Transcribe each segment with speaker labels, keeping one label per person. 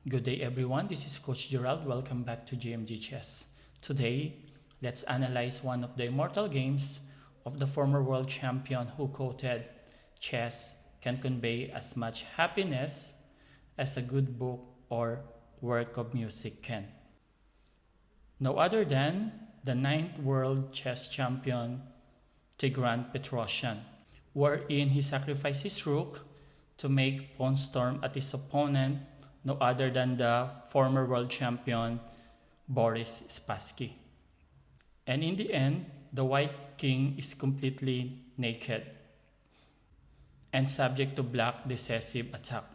Speaker 1: Good day everyone, this is Coach Gerald. Welcome back to GMG Chess. Today, let's analyze one of the immortal games of the former world champion who quoted, "Chess can convey as much happiness as a good book or work of music can." No other than the ninth world chess champion, Tigran Petrosian, wherein he sacrificed his rook to make pawn storm at his opponent, no other than the former world champion Boris Spassky. And in the end, the white king is completely naked and subject to black decisive attack.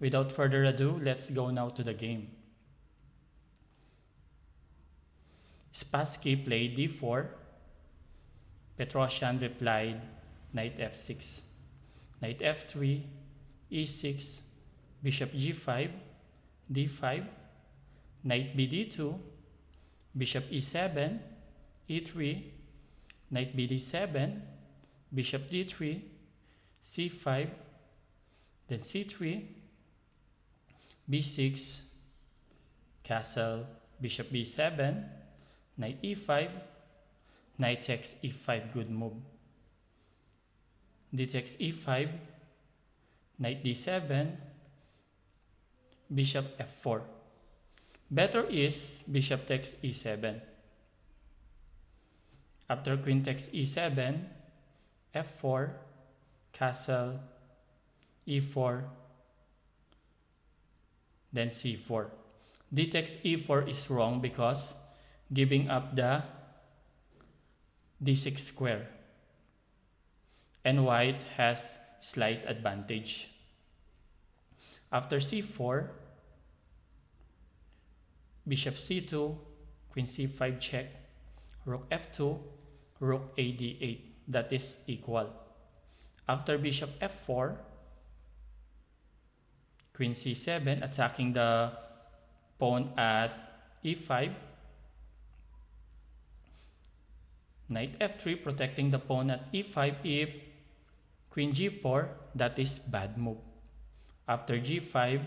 Speaker 1: Without further ado, let's go now to the game. Spassky played d4. Petrosian replied knight f6, knight f3, e6, bishop g5, d5, knight bd2, bishop e7, e3, knight bd7, bishop d3, c5, then c3, b6, castle, bishop b7, knight e5, knight takes e5, good move, d takes e5, knight d7, bishop f4. Better is bishop takes e7. After queen takes e7, f4, castle, e4, then c4. D takes e4 is wrong because giving up the d6 square, and white has slight advantage. After c4, bishop c2, queen c5 check, rook f2, rook a d8, that is equal. After bishop f4, queen c7 attacking the pawn at e5, knight f3 protecting the pawn at e5. If queen g4, that is bad move. After g5,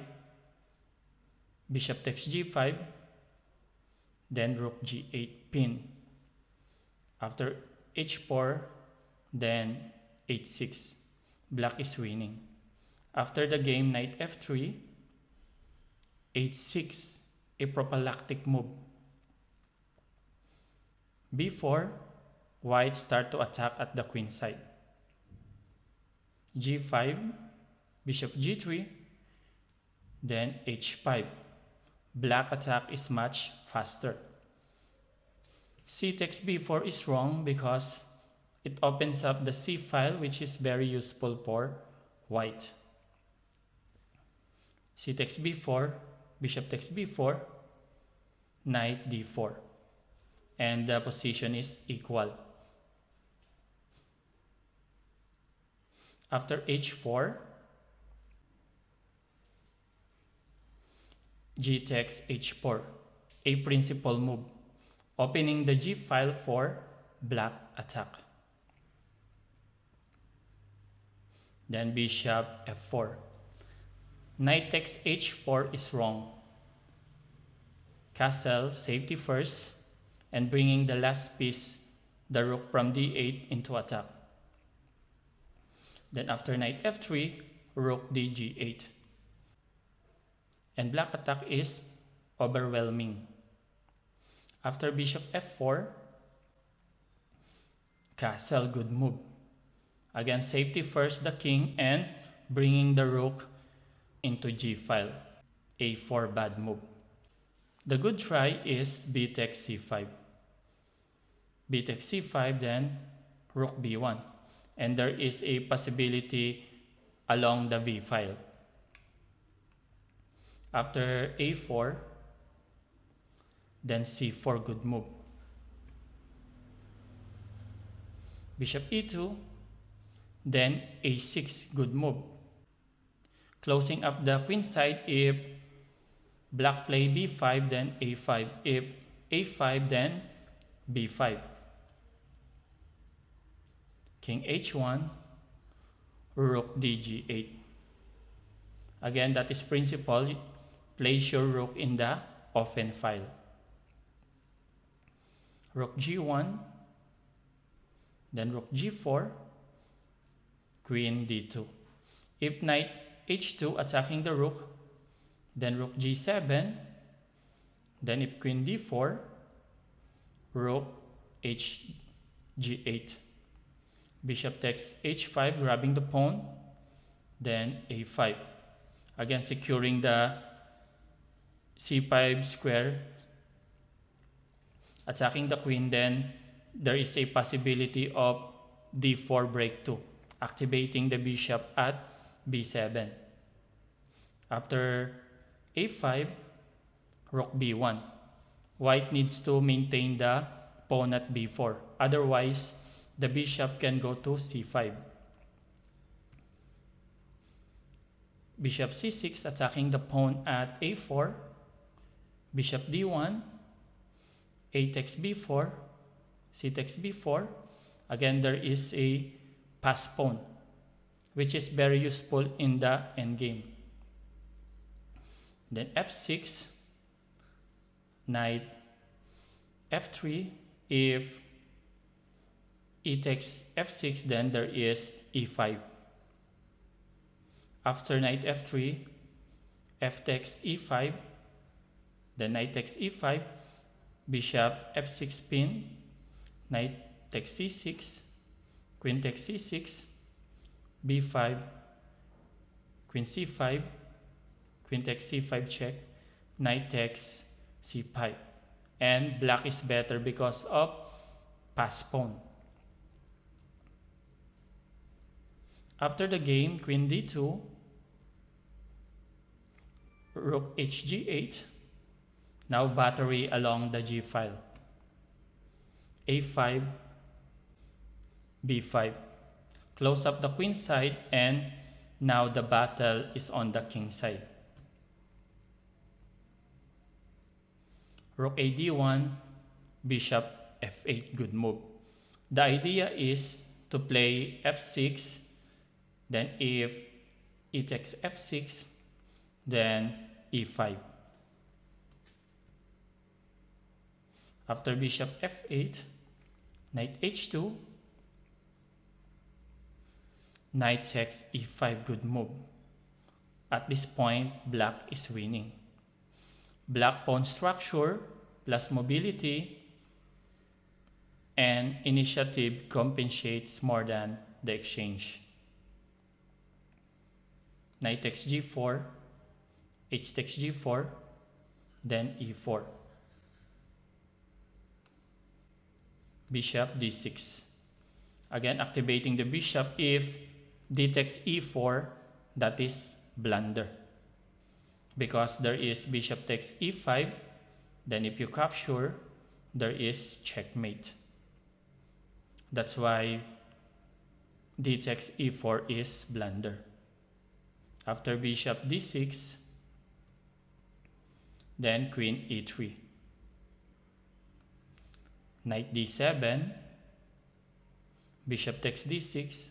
Speaker 1: bishop takes g5, then rook g8 pin. After h4, then h6. Black is winning. After the game, knight f3, h6, a prophylactic move. b4, white start to attack at the queen side. g5, bishop g3, then h5. Black attack is much faster. C takes b4 is wrong because it opens up the c file, which is very useful for white. C takes b4, bishop takes b4, knight d4, and the position is equal. After h4, g takes h4, a principal move, opening the g file for black attack. Then bishop f4. Knight takes h4 is wrong. Castle, safety first, and bringing the last piece, the rook from d8 into attack. Then after knight f3, rook dg8. And black attack is overwhelming. After bishop f4, castle, good move. Again, safety first the king and bringing the rook into g file. a4, bad move. The good try is b takes c5. b takes c5, then rook b1. And there is a possibility along the v file. After a4, then c4, good move. Bishop e2, then a6, good move. Closing up the queen side. If black play b5, then a5. If a5, then b5. King h1, rook dg8. Again, that is principle. place your rook in the open file. Rook g1, then rook g4, queen d2. If knight h2 attacking the rook, then rook g7, then if queen d4, rook g8. Bishop takes h5, grabbing the pawn, then a5. Again, securing the c5 square, attacking the queen, then there is a possibility of d4 break 2, activating the bishop at b7. After a5, rook b1. White needs to maintain the pawn at b4. Otherwise, the bishop can go to c5. Bishop c6 attacking the pawn at a4. Bishop d1. A takes b4. C takes b4. Again, there is a pass pawn, which is very useful in the endgame. Then f6. Knight f3. If e takes f6, then there is e5. After knight f3, f takes e5, then knight takes e5, bishop f6 pin, knight takes c6, queen takes c6, b5, queen c5, queen takes c5 check, knight takes c5. And black is better because of pass pawn. After the game, queen d2, rook hg8, now battery along the g file, a5, b5, close up the queen side, and now the battle is on the king side. Rook a d1, bishop f8, good move. The idea is to play f6, then if e takes f6, then e5. After bishop f8, knight h2, knight takes e5, good move. At this point, black is winning. Black pawn structure plus mobility and initiative compensates more than the exchange. Knight takes g4, h takes g4, then e4. Bishop d6. Again, activating the bishop. If d takes e4, that is blunder, because there is bishop takes e5, then if you capture, there is checkmate. That's why d takes e4 is blunder. After bishop d6, then queen e3. Knight d7, bishop takes d6,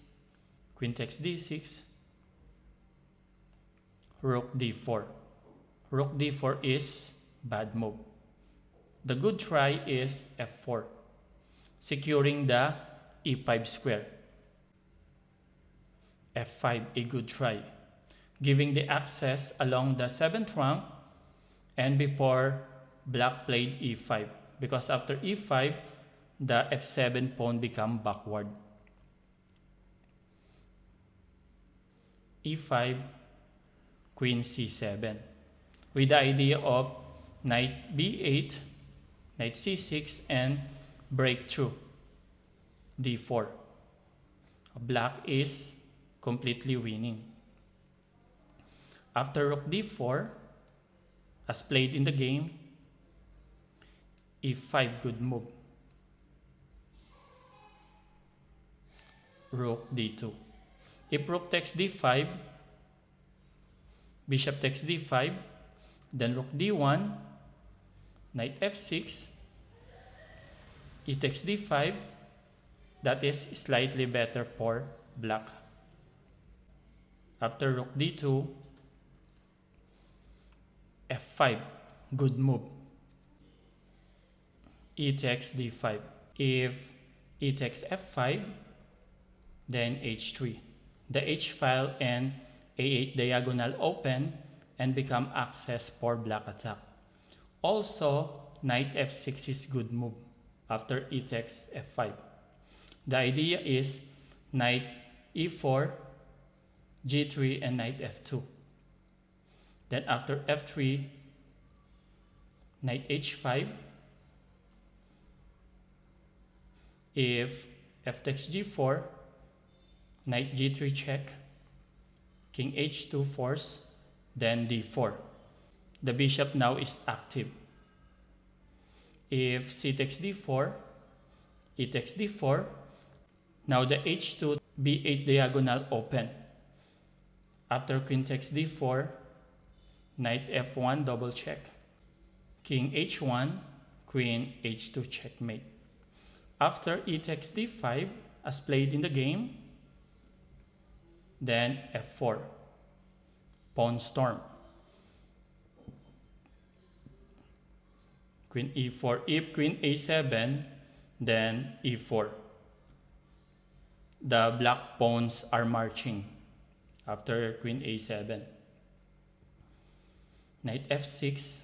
Speaker 1: queen takes d6, rook d4. Rook d4 is bad move. The good try is f4, securing the e5 square. f5, a good try, giving the access along the 7th rank, and before black played e5, because after e5, the f7 pawn become backward. e5, queen c7, with the idea of knight b8, knight c6, and breakthrough d4. Black is completely winning. After rook d4, as played in the game, e5, good move. Rook d2. If rook takes d5, bishop takes d5, then rook d1, knight f6, e takes d5, that is slightly better for black. After rook d2, f5, good move. E takes d5. If e takes f5, then h3. The h file and a8 diagonal open and become access for black attack. Also, knight f6 is good move after e takes f5. The idea is knight e4, g3, and knight f2. Then after f3, knight h5. If f takes g4, knight g3 check, king h2 force, then d4. The bishop now is active. If c takes d4, e takes d4, now the h2 b8 diagonal open. After queen takes d4, knight f1 double check, king h1, queen h2 checkmate. After e takes d5, as played in the game, then f4, pawn storm. Queen e4, if queen a7, then e4. The black pawns are marching after queen a7. Knight f6,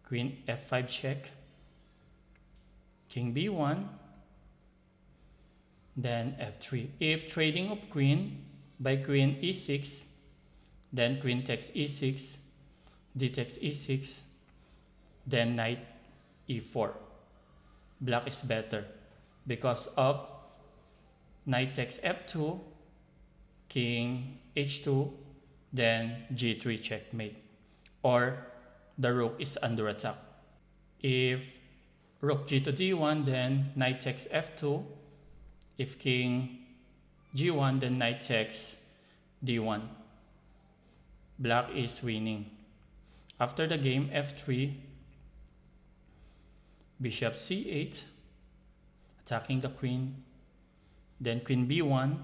Speaker 1: queen f5 check, king b1, then f3. If trading of queen by queen e6, then queen takes e6, d takes e6, then knight e4. Black is better because of knight takes f2, king h2, then g3 checkmate, or the rook is under attack. If rook g to d1, then knight takes f2. If king g1, then knight takes d1. Black is winning. After the game, f3, bishop c8, attacking the queen, then queen b1,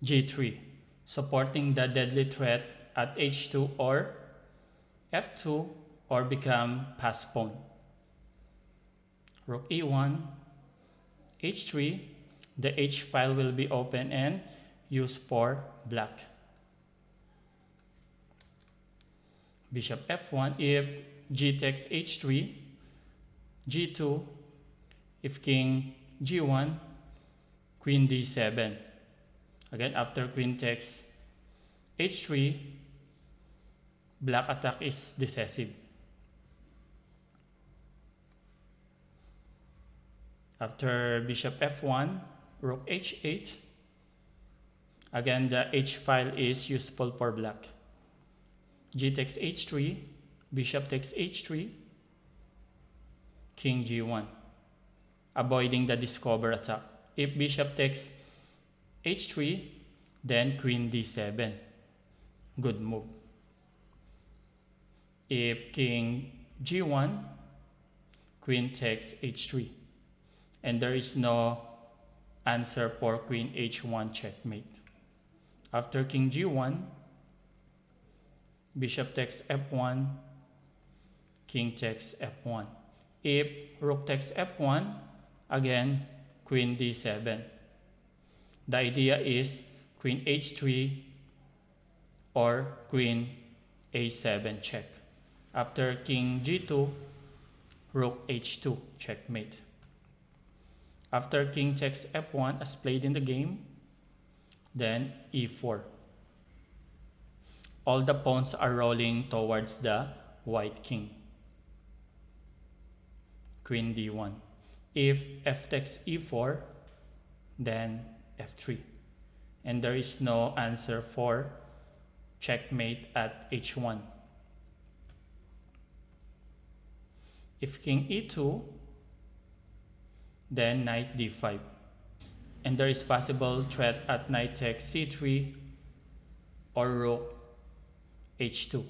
Speaker 1: g3, supporting the deadly threat at h2 or f2 or become pass pawn. Rook e1, h3, the h file will be open and used for black. Bishop f1, if g takes h3, g2, if king g1, queen d7. Again, after queen takes h3, black attack is decisive. After bishop f1, rook h8. Again, the h file is useful for black. G takes h3, bishop takes h3, king g1, avoiding the discover attack. If bishop takes h3, then queen d7, good move. If king g1, queen takes h3, and there is no answer for queen h1 checkmate. After king g1, bishop takes f1, king takes f1. If rook takes f1, again, queen d7. The idea is queen h3 or queen a7 check. After king g2, rook h2 checkmate. After king takes f1 as played in the game, then e4. All the pawns are rolling towards the white king. Queen d1. If f takes e4, then f3. And there is no answer for checkmate at h1. If king e2, then knight d5. And there is possible threat at knight takes c3 or rook h2.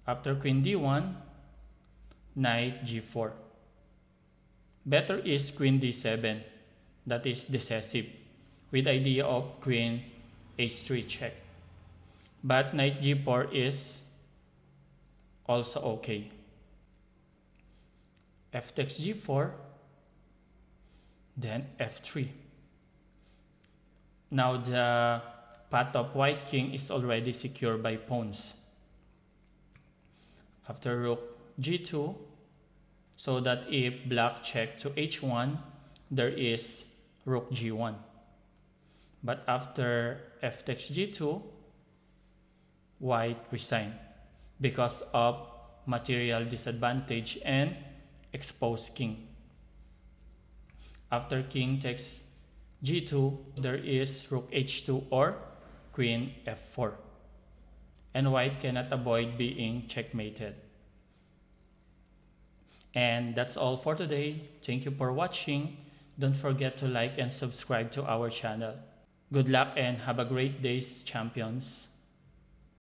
Speaker 1: After queen d1, knight g4. Better is queen d7, that is decisive, with idea of queen h3 check. But knight g4 is also okay. F takes g4, then f3. Now the path of white king is already secured by pawns. After rook g2, so that if black check to h1, there is rook g1. But after f takes g2, white resign because of material disadvantage and exposed king. After king takes g2, there is rook h2 or queen f4. And white cannot avoid being checkmated. And that's all for today. Thank you for watching. Don't forget to like and subscribe to our channel. Good luck and have a great day, champions.